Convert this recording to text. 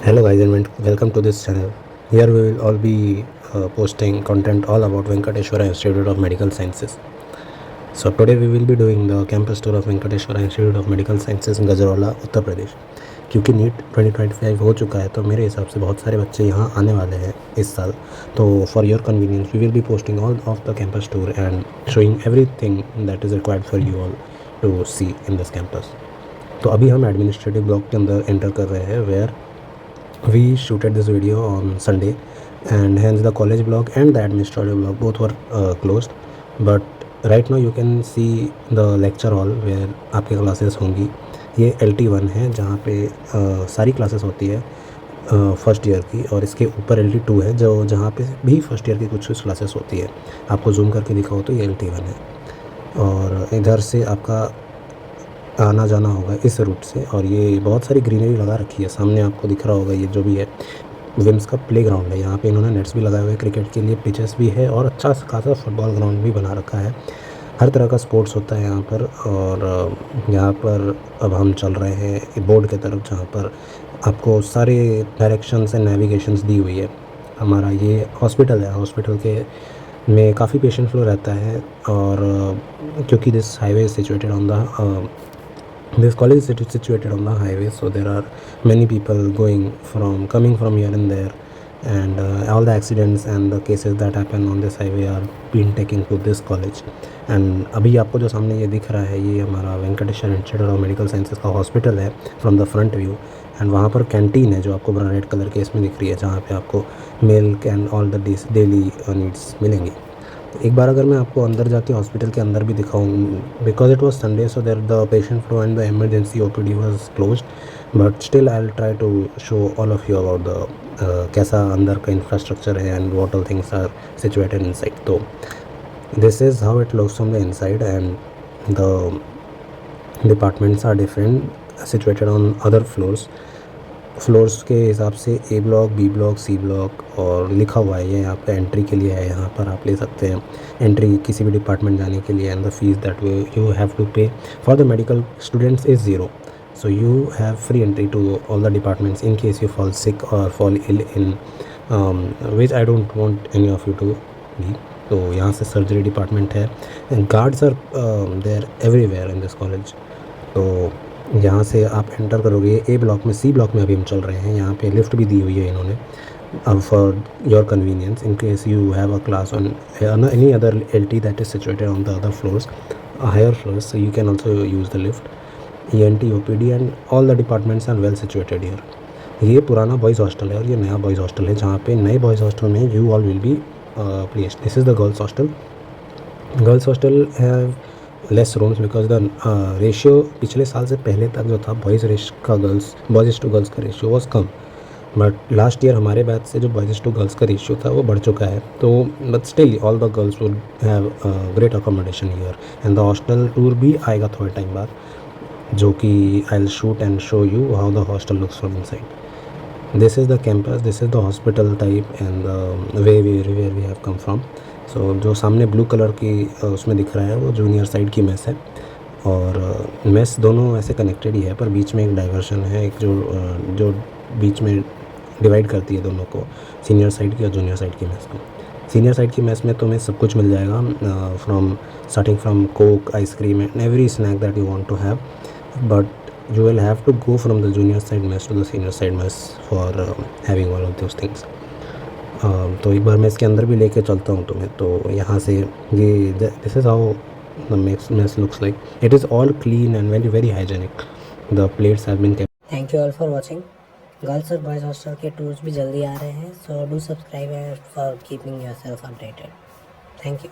Hello guys and welcome to this channel. Here we will all be posting content all about Venkateshwara Institute of Medical Sciences. So today we will be doing the campus tour of Venkateshwara Institute of Medical Sciences in Gajraula Uttar Pradesh. क्योंकि NEET 2025 हो चुका है तो मेरे हिसाब से बहुत सारे बच्चे यहाँ आने वाले हैं इस साल. तो for your convenience we will be posting all of the campus tour and showing everything that is required for you all to see in this campus. तो अभी हम एडमिनिस्ट्रेटिव ब्लॉक के अंदर एंटर कर रहे हैं where we shooted this video on Sunday and hence the college block and the administrative block both were closed, but right now you can see the lecture hall where आपके classes होंगी. ये LT1 है जहाँ पे सारी classes होती है first year की, और इसके ऊपर LT2 है जो जहाँ पे भी फर्स्ट ईयर की कुछ क्लासेस होती है. आपको जूम करके दिखाओ तो ये LT1 है, और इधर से आपका आना जाना होगा इस रूट से. और ये बहुत सारी ग्रीनरी लगा रखी है, सामने आपको दिख रहा होगा ये जो भी है विम्स का प्लेग्राउंड है. यहाँ पे इन्होंने नेट्स भी लगाए हुए हैं, क्रिकेट के लिए पिचेस भी है और अच्छा खासा फुटबॉल ग्राउंड भी बना रखा है. हर तरह का स्पोर्ट्स होता है यहाँ पर. और यहाँ पर अब हम चल रहे हैं बोर्ड की तरफ जहाँ पर आपको सारे डायरेक्शंस एंड नेविगेशंस दी हुई है. हमारा ये हॉस्पिटल है, हॉस्पिटल के में काफ़ी पेशेंट फ्लो रहता है. और क्योंकि this highway is situated on the this college is situated on the highway, so there are many people coming from here and there, and all the accidents and the cases that happen on this highway are being taken to this college. And अभी आपको जो सामने ये दिख रहा है ये हमारा Venkateshwara institute of medical sciences का हॉस्पिटल है from the front view. And वहाँ पर कैंटीन है जो आपको रेड कलर के इसमें दिख रही है, जहाँ पे आपको milk and all the daily needs मिलेंगी. एक बार अगर मैं आपको अंदर जाके हॉस्पिटल के अंदर भी दिखाऊँ, because it was Sunday so there the patient flow and the emergency OPD was closed, but still I will try to show all of you about the कैसा अंदर का इंफ्रास्ट्रक्चर है and what all things are situated inside. तो this is how it looks from the inside and the departments are different situated on other floors के हिसाब से A block, B block, C block और लिखा हुआ है. ये यहाँ पे एंट्री के लिए है, यहाँ पर आप ले सकते हैं एंट्री किसी भी डिपार्टमेंट जाने के लिए. And the fees that you have to pay for the medical students is 0. So you have free entry to all the departments in case you fall sick और fall ill in which I don't want any of you to be. तो यहाँ से surgery department है and guards are there everywhere in this college. तो यहाँ से आप enter करोगे A ब्लॉक में. C ब्लॉक में अभी हम चल रहे हैं. यहाँ पे लिफ्ट भी दी हुई है इन्होंने for your convenience in case you have a class on any other LT that is situated on the other floors, higher floors, so you can also use the lift. ENT, OPD and all the departments are well situated here. ये पुराना boys hostel है और ये नया boys hostel है, जहाँ पे नए बॉयज़ हॉस्टल में you all will be placed. This is the girls hostel. Girls hostel have less rooms because the ratio पिछले साल से पहले तक जो था बॉयज़ टू गर्ल्स का ratio was come, but last year हमारे बैच से जो बॉयज़ टू गर्ल्स का रेशियो था वो बढ़ चुका है. तो but still all the girls would have great accommodation here. And the hostel tour भी आएगा थोड़े टाइम बाद, जो कि I will shoot and show you how the hostel looks from inside. This is the campus, this is the hospital type and way where we have come from. So जो सामने blue colour की उसमें दिख रहा है वो junior side की mess है, और मेस दोनों ऐसे कनेक्टेड ही है, पर बीच में एक डाइवर्शन है, एक जो बीच में डिवाइड करती है दोनों को, सीनियर साइड की और जूनियर साइड की मेस को. सीनियर साइड की मेस में तुम्हें सब कुछ मिल जाएगा, starting from coke, ice cream and every snack that you want to have, but you will have to go from the junior side mess to the senior side mess for having all of those things. तो एक बार मैं इसके अंदर भी लेके चलता हूँ तुम्हें. तो यहाँ से ये this is how the mess looks like. It is all clean and very very hygienic. The plates have been kept. Thank you all for watching. Girls और बॉयज़ हॉस्टल के टूर्स भी जल्दी आ रहे हैं, so do subscribe for keeping yourself updated. Thank you.